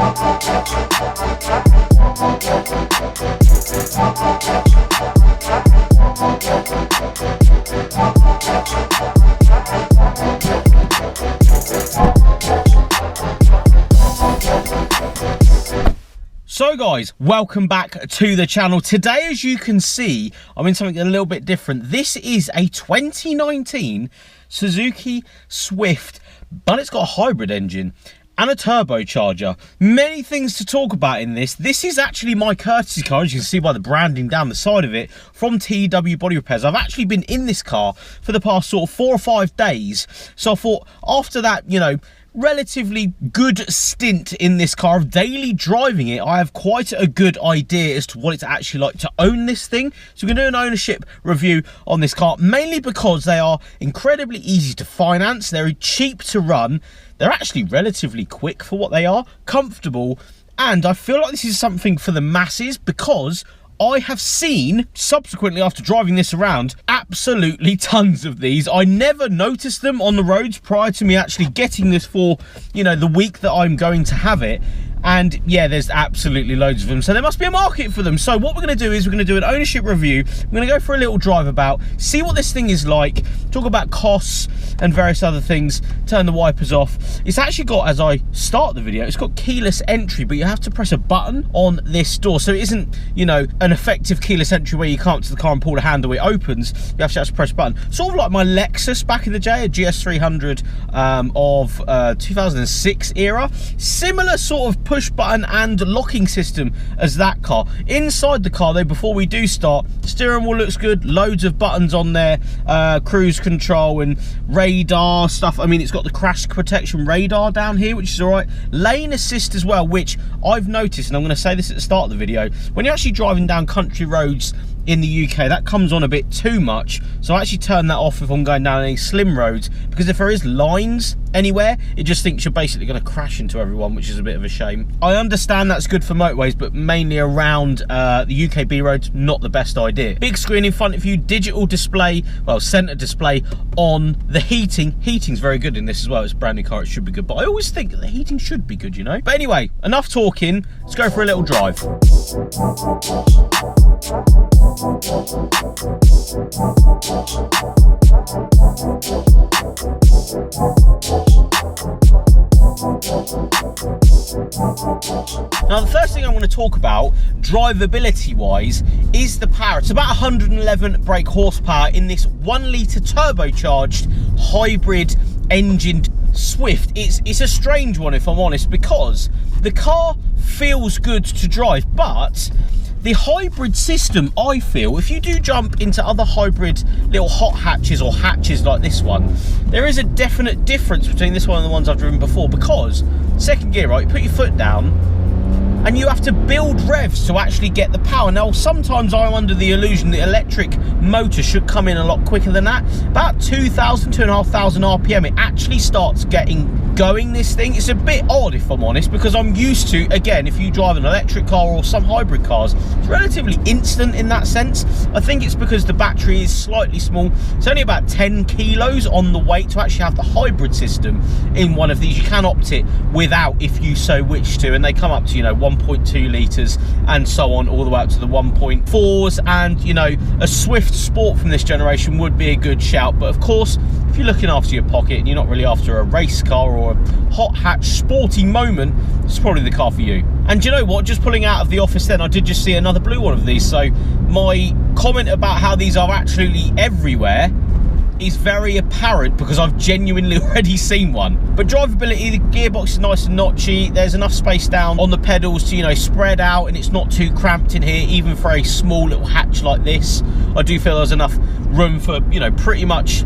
So guys, welcome back to the channel. Today, as you can see, I'm in something a little bit different. This is a 2019 Suzuki Swift, but it's got a hybrid engine and a turbocharger. Many things to talk about in this. This is actually my courtesy car, as you can see by the branding down the side of it, from TW Body Repairs. I've actually been in this car for the past sort of 4 or 5 days. So I thought after that, you know, relatively good stint in this car of daily driving it, I have quite a good idea as to what it's actually like to own this thing. So we're going to do an ownership review on this car, mainly because they are incredibly easy to finance, they're cheap to run, they're actually relatively quick for what they are, comfortable, and I feel like this is something for the masses because I have seen, subsequently after driving this around, absolutely tons of these. I never noticed them on the roads prior to me actually getting this for, you know, the week that I'm going to have it. And yeah, there's absolutely loads of them. So there must be a market for them. So what we're going to do is we're going to do an ownership review. We're going to go for a little drive about, see what this thing is like, talk about costs and various other things, turn the wipers off. It's actually got, as I start the video, it's got keyless entry, but you have to press a button on this door. So it isn't, you know, an effective keyless entry where you come up to the car and pull the handle, it opens. You have to press a button. Sort of like my Lexus back in the day, a GS300 of 2006 era. Similar sort of push button and locking system as that car. Inside the car though, before we do start, steering wheel looks good, loads of buttons on there, cruise control and radar stuff. I mean, it's got the crash protection radar down here, which is all right. Lane assist as well, which I've noticed, and I'm going to say this at the start of the video, when you're actually driving down country roads in the UK, that comes on a bit too much. So I actually turn that off if I'm going down any slim roads, because if there is lines anywhere, it just thinks you're basically going to crash into everyone, which is a bit of a shame. I understand that's good for motorways, but mainly around the UKB roads, not the best idea. Big screen in front of you, digital display, well, center display on the heating. Heating's very good in this as well. It's a brand new car, it should be good, but I always think that the heating should be good, you know. But anyway, enough talking, let's go for a little drive. Now, the first thing I want to talk about, drivability wise, is the power. It's about 111 brake horsepower in this 1 litre turbocharged hybrid engined Swift. It's a strange one, if I'm honest, because the car feels good to drive, but the hybrid system, I feel, if you do jump into other hybrid little hot hatches or hatches like this one, there is a definite difference between this one and the ones I've driven before, because second gear, right, you put your foot down and you have to build revs to actually get the power. Now, sometimes I'm under the illusion the electric motor should come in a lot quicker than that. About 2,000, 2,500 RPM, it actually starts getting going, this thing. It's a bit odd, if I'm honest, because I'm used to, again, if you drive an electric car or some hybrid cars, it's relatively instant in that sense. I think it's because the battery is slightly small. It's only about 10 kilos on the weight to actually have the hybrid system in one of these. You can opt it without if you so wish to, and they come up to, you know, 1.2 litres and so on, all the way up to the 1.4s, and, you know, a Swift Sport from this generation would be a good shout. But of course, if you're looking after your pocket and you're not really after a race car or a hot hatch sporty moment, it's probably the car for you. And you know what, just pulling out of the office then, I did just see another blue one of these, so my comment about how these are absolutely everywhere is very apparent because I've genuinely already seen one. But drivability, the gearbox is nice and notchy, there's enough space down on the pedals to, you know, spread out, and it's not too cramped in here, even for a small little hatch like this. I do feel there's enough room for, you know, pretty much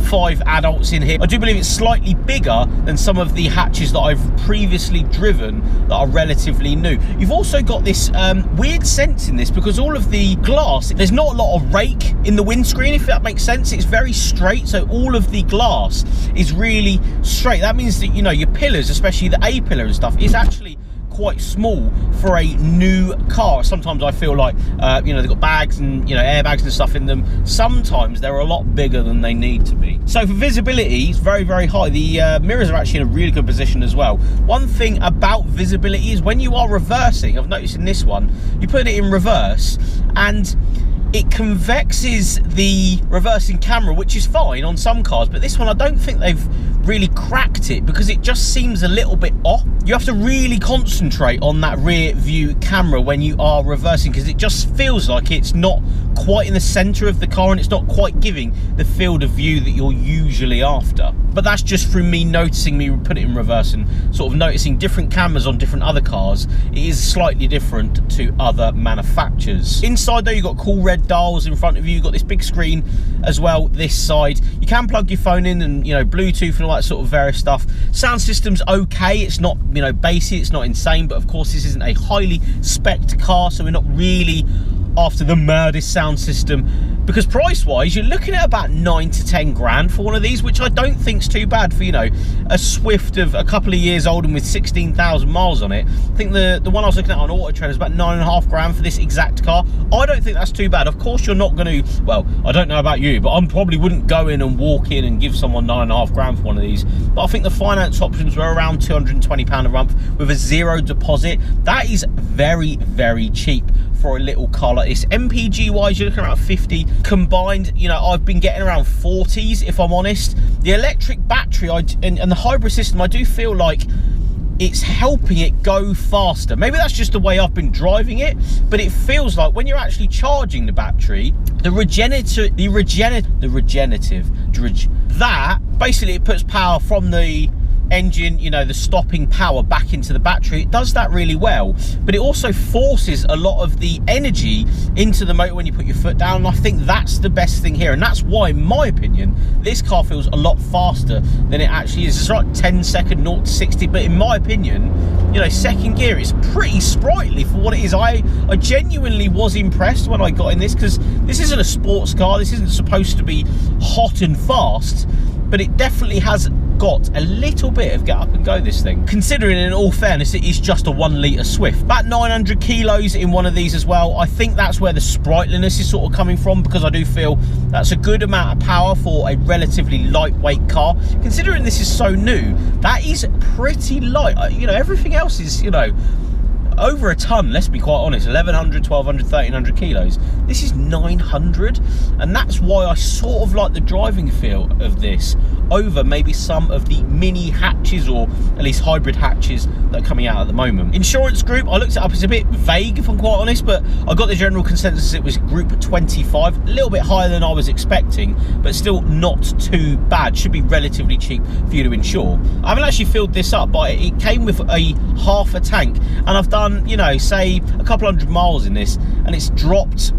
5 adults in here. I do believe it's slightly bigger than some of the hatches that I've previously driven that are relatively new. You've also got this weird sense in this, because all of the glass, there's not a lot of rake in the windscreen, if that makes sense. It's very straight, so all of the glass is really straight. That means that, you know, your pillars, especially the A pillar and stuff, is actually quite small for a new car. Sometimes I feel like, you know, they've got bags and, you know, airbags and stuff in them. Sometimes they're a lot bigger than they need to be. So for visibility, it's very, very high. The mirrors are actually in a really good position as well. One thing about visibility is when you are reversing, I've noticed in this one, you put it in reverse and it convexes the reversing camera, which is fine on some cars, but this one I don't think they've really cracked it because it just seems a little bit off. You have to really concentrate on that rear view camera when you are reversing because it just feels like it's not quite in the center of the car and it's not quite giving the field of view that you're usually after. But that's just through me noticing me put it in reverse and sort of noticing different cameras on different other cars. It is slightly different to other manufacturers. Inside though, you've got cool red dials in front of you. You've got this big screen as well this side. You can plug your phone in and, you know, Bluetooth and all that sort of various stuff. Sound system's okay. It's not, you know, bassy, it's not insane, but of course this isn't a highly spec'd car, so we're not really after the maddest sound system, because price wise you're looking at about 9 to 10 grand for one of these, which I don't think's too bad for, you know, a Swift of a couple of years old and with 16,000 miles on it. I think the one I was looking at on Auto Trader is about 9.5 grand for this exact car. I don't think that's too bad. Of course you're not going to, well, I don't know about you, but I probably wouldn't go in and walk in and give someone 9.5 grand for one of these. But I think the finance options were around £220 a month with a 0 deposit. That is very, very cheap for a little car like this. MPG wise, you're looking around 50 combined. You know, I've been getting around 40s if I'm honest. The electric battery and the hybrid system, I do feel like it's helping it go faster. Maybe that's just the way I've been driving it, but it feels like when you're actually charging the battery, that basically it puts power from the engine, you know, the stopping power back into the battery. It does that really well, but it also forces a lot of the energy into the motor when you put your foot down, and I think that's the best thing here, and that's why, in my opinion, this car feels a lot faster than it actually is. It's like 10-second 0 to 60, but in my opinion, you know, second gear is pretty sprightly for what it is. I genuinely was impressed when I got in this, because this isn't a sports car, this isn't supposed to be hot and fast, but it definitely has got a little bit of get up and go, this thing, considering in all fairness it is just a 1 litre Swift. About 900 kilos in one of these as well. I think that's where the sprightliness is sort of coming from, because I do feel that's a good amount of power for a relatively lightweight car. Considering this is so new, that is pretty light. You know, everything else is, you know, over a ton, let's be quite honest. 1100, 1200, 1300 kilos. This is 900, and that's why I sort of like the driving feel of this over maybe some of the mini hatches, or at least hybrid hatches that are coming out at the moment. Insurance group, I looked it up, it's a bit vague if I'm quite honest, but I got the general consensus it was group 25, a little bit higher than I was expecting, but still not too bad. Should be relatively cheap for you to insure. I haven't actually filled this up, but it came with a half a tank, and I've done, you know, say a couple hundred miles in this, and it's dropped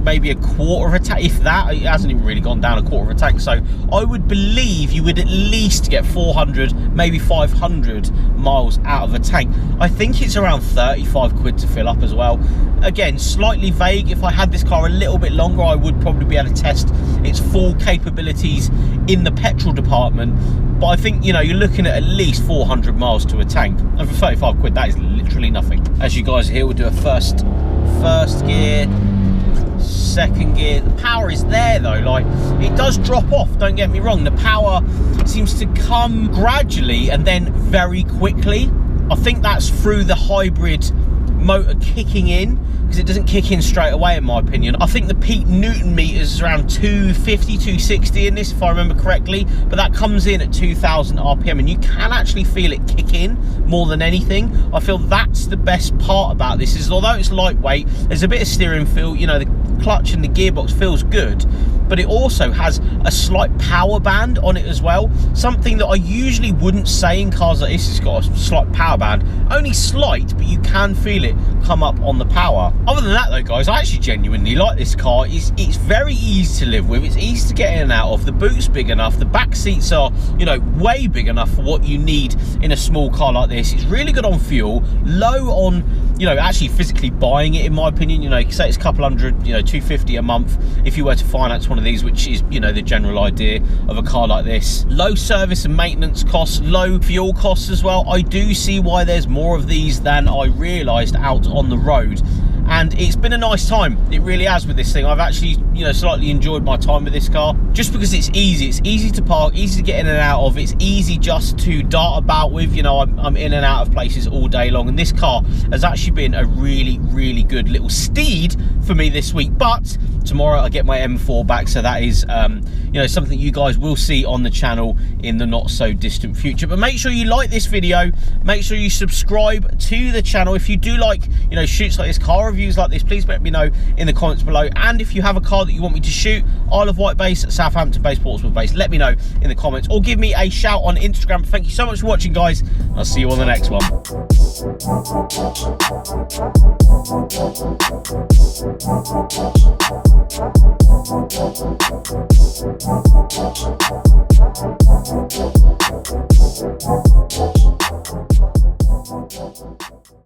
maybe a quarter of a tank, if that. It hasn't even really gone down a quarter of a tank, so I would believe you would at least get 400, maybe 500 miles out of a tank. I think it's around 35 quid to fill up as well. Again, slightly vague. If I had this car a little bit longer, I would probably be able to test its full capabilities in the petrol department, but I think, you know, you're looking at least 400 miles to a tank, and for 35 quid that is literally nothing. As you guys here, we'll do a first gear, second gear. The power is there though, like, it does drop off, don't get me wrong. The power seems to come gradually and then very quickly. I think that's through the hybrid motor kicking in, because it doesn't kick in straight away in my opinion. I think the peak Newton meters is around 250, 260 in this if I remember correctly, but that comes in at 2000 RPM, and you can actually feel it kick in more than anything. I feel that's the best part about this, is although it's lightweight, there's a bit of steering feel, you know, the clutch and the gearbox feels good, but it also has a slight power band on it as well, something that I usually wouldn't say in cars like this. It's got a slight power band, only slight, but you can feel it come up on the power. Other than that though guys, I actually genuinely like this car. It's very easy to live with, it's easy to get in and out of, the boot's big enough, the back seats are, you know, way big enough for what you need in a small car like this. It's really good on fuel, low on, you know, actually physically buying it in my opinion. You know, say it's a couple hundred, you know, 250 a month if you were to finance one one of these, which is, you know, the general idea of a car like this. Low service and maintenance costs, low fuel costs as well. I do see why there's more of these than I realised out on the road. And it's been a nice time, it really has, with this thing. I've actually, you know, slightly enjoyed my time with this car, just because it's easy to park, easy to get in and out of, it's easy just to dart about with. You know, I'm in and out of places all day long, and this car has actually been a really good little steed for me this week. But tomorrow I get my M4 back, so that is you know, something you guys will see on the channel in the not so distant future. But make sure you like this video, make sure you subscribe to the channel. If you do like, you know, shoots like this, car reviews like this, please let me know in the comments below. And if you have a car that you want me to shoot, Isle of Wight base, Southampton base, Portsmouth base, let me know in the comments, or give me a shout on Instagram. Thank you so much for watching, guys. I'll see you on the next one.